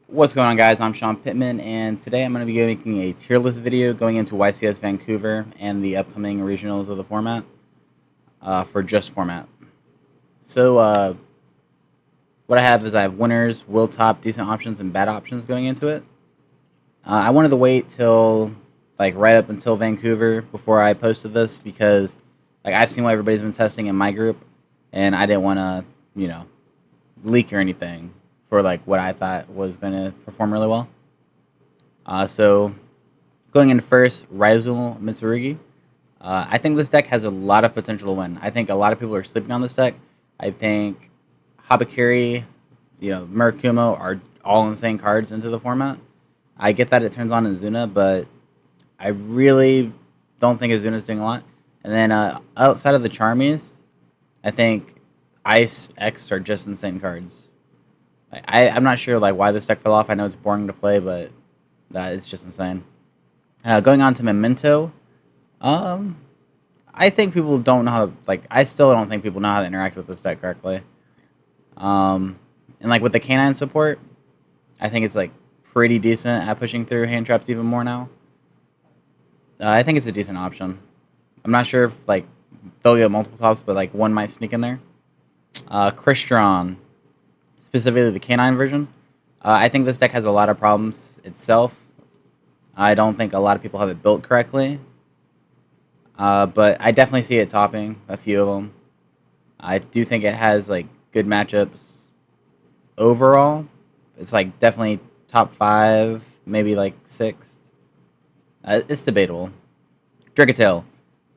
What's going on, guys? I'm Sean Pittman, and today I'm going to be making a tier list video going into YCS Vancouver and the upcoming regionals of the format for JUSH Format. So, what I have is I have winners, will top, decent options, and bad options going into it. I wanted to wait till right up until Vancouver before I posted this because I've seen what everybody's been testing in my group, and I didn't want to leak or anything for what I thought was going to perform really well. So going in first, Risel Mitsurugi. I think this deck has a lot of potential to win. I think a lot of people are sleeping on this deck. I think Habakiri, Murakumo are all insane cards into the format. I get that it turns on Azuna, but I really don't think Azuna's doing a lot. And then outside of the Charmies, I think Ice X are just insane cards. I'm not sure why this deck fell off. I know it's boring to play, but it's just insane. Going on to Memento, I think people don't know how to, I still don't think people know how to interact with this deck correctly. And with the canine support, I think it's pretty decent at pushing through hand traps even more now. I think it's a decent option. I'm not sure if they'll get multiple tops, but one might sneak in there. Cristron, specifically the canine version. I think this deck has a lot of problems itself. I don't think a lot of people have it built correctly. But I definitely see it topping a few of them. I do think it has good matchups overall. It's definitely top 5, maybe 6th. It's debatable. Drinkale.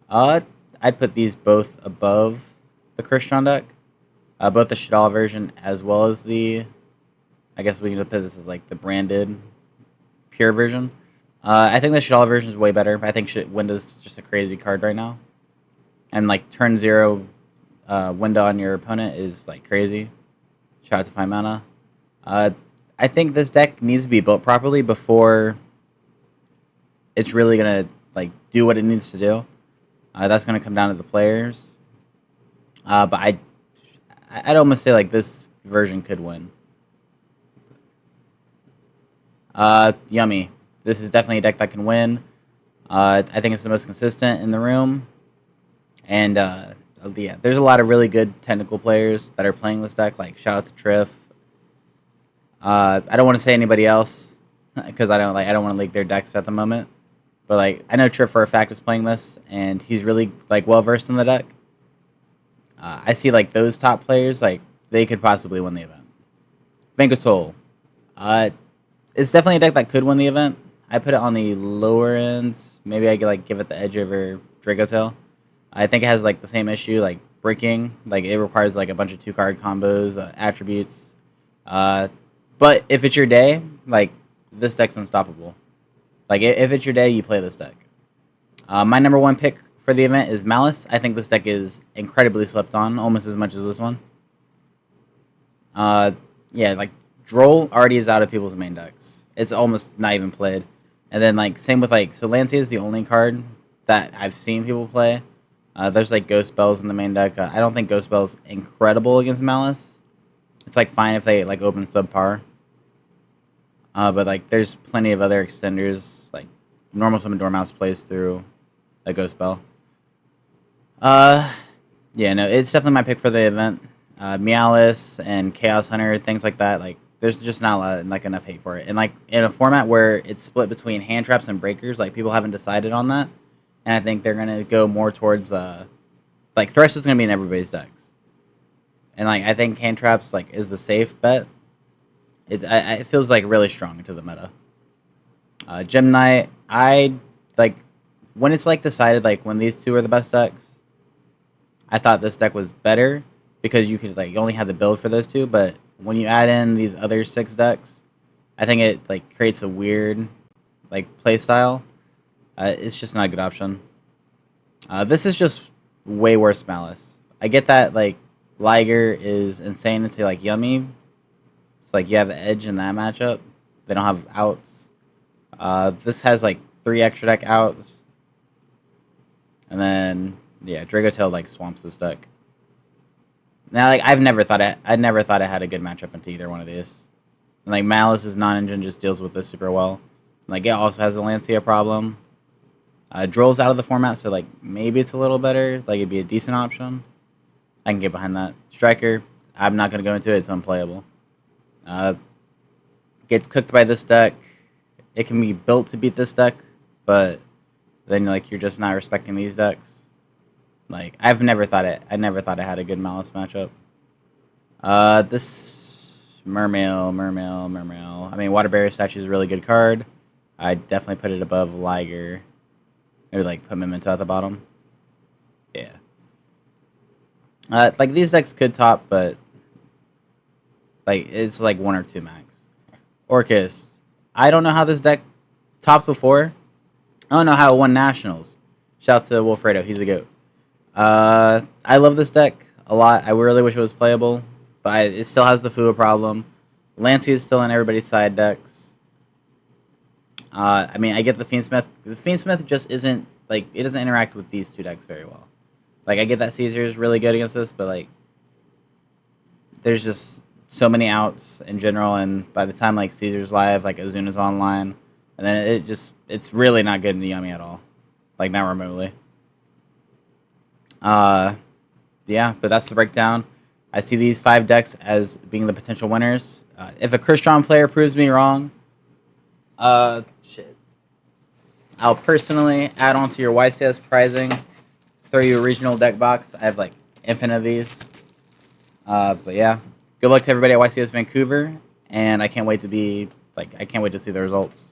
I'd put these both above the Cristron deck. Both the Shidal version as well as the, I guess we can put this as the branded pure version. I think the Shidal version is way better. I think Window's just a crazy card right now. And turn 0 window on your opponent is crazy. Shout out to 5 mana. I think this deck needs to be built properly before it's really gonna do what it needs to do. That's gonna come down to the players. But I'd almost say this version could win. Yummy. This is definitely a deck that can win. I think it's the most consistent in the room. And yeah, there's a lot of really good technical players that are playing this deck. Shout out to Triff. I don't want to say anybody else because I don't want to leak their decks at the moment. But I know Triff for a fact is playing this, and he's really well versed in the deck. I see those top players they could possibly win the event. Vango Soul. It's definitely a deck that could win the event. I put it on the lower ends. Maybe I could give it the edge over Drinkale. I think it has the same issue breaking. It requires a bunch of 2-card combos, attributes. But if it's your day, this deck's unstoppable. If it's your day, you play this deck. My number 1 pick for the event is Malice. I think this deck is incredibly slept on, almost as much as this one. Yeah, Droll already is out of people's main decks. It's almost not even played. And then same with so Lancea is the only card that I've seen people play. There's Ghost Bells in the main deck. I don't think Ghost Bell's incredible against Malice. It's fine if they open subpar. But there's plenty of other extenders. Normal Summon Dormouse plays through a Ghost Bell. Yeah, no, it's definitely my pick for the event. Malice and Chaos Hunter, things like that. There's just not a lot, enough hate for it. And in a format where it's split between hand traps and breakers, people haven't decided on that. And I think they're gonna go more towards Thresh is gonna be in everybody's decks. And I think hand traps is the safe bet. It feels really strong to the meta. Gem Knight, I when it's decided when these two are the best decks. I thought this deck was better because you could you only had the build for those two, but when you add in these other 6 decks, I think it creates a weird play style. It's just not a good option. This is just way worse Malice. I get that Liger is insane into Yummy. It's you have the edge in that matchup. They don't have outs. This has 3 extra deck outs. And then yeah, Drinkale swamps this deck. Now, I'd never thought it had a good matchup into either one of these. And, like, Malice's non-engine just deals with this super well. And, like, it also has a Lancia problem. Droll's out of the format, so, like, maybe it's a little better. Like, it'd be a decent option. I can get behind that. Striker, I'm not going to go into it. It's unplayable. Gets cooked by this deck. It can be built to beat this deck, but then, like, you're just not respecting these decks. Like, I never thought it had a good Malice matchup. This Mermail. I mean, Water Barrier Statue is a really good card. I'd definitely put it above Liger. Maybe, like, put Memento at the bottom. Yeah. Like, these decks could top, but, like, it's, like, 1 or 2 max. Orcus. I don't know how this deck topped before. I don't know how it won Nationals. Shout out to Wolfredo. He's a goat. I love this deck a lot. I really wish it was playable, but it still has the Fua problem. Lancia is still in everybody's side decks. I mean, I get the Fiendsmith. The Fiendsmith just isn't, like, it doesn't interact with these two decks very well. Like, I get that Caesar is really good against this, but, like, there's just so many outs in general, and by the time, like, Caesar's live, like, Azuna's online, and then it's really not good in the Yummy at all. Like, not remotely. Yeah, but that's the breakdown. I see these 5 decks as being the potential winners. If a Cristron player proves me wrong, shit. I'll personally add on to your YCS pricing, throw you a regional deck box. I have, like, infinite of these. But yeah, good luck to everybody at YCS Vancouver, and I can't wait to see the results.